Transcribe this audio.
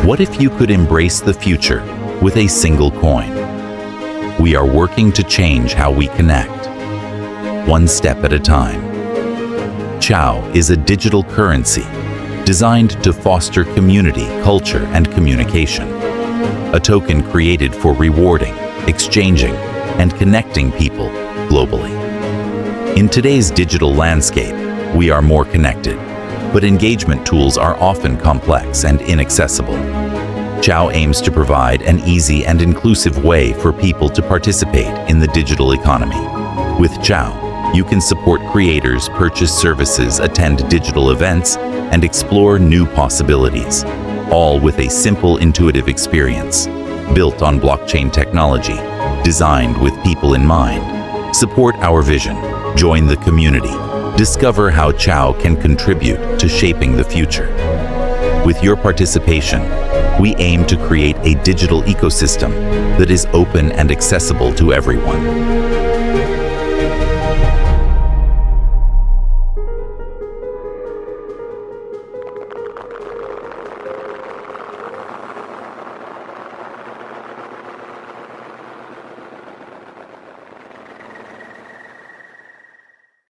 What if you could embrace the future with a single coin? We are working to change how we connect, one step at a time. CIAO is a digital currency designed to foster community, culture, and communication. A token created for rewarding, exchanging, and connecting people globally. In today's digital landscape, we are more connected, but engagement tools are often complex and inaccessible. CIAO aims to provide an easy and inclusive way for people to participate in the digital economy. With CIAO, you can support creators, purchase services, attend digital events, and explore new possibilities, all with a simple, intuitive experience, built on blockchain technology, designed with people in mind. Support our vision, join the community, discover how CIAO can contribute to shaping the future. With your participation, we aim to create a digital ecosystem that is open and accessible to everyone.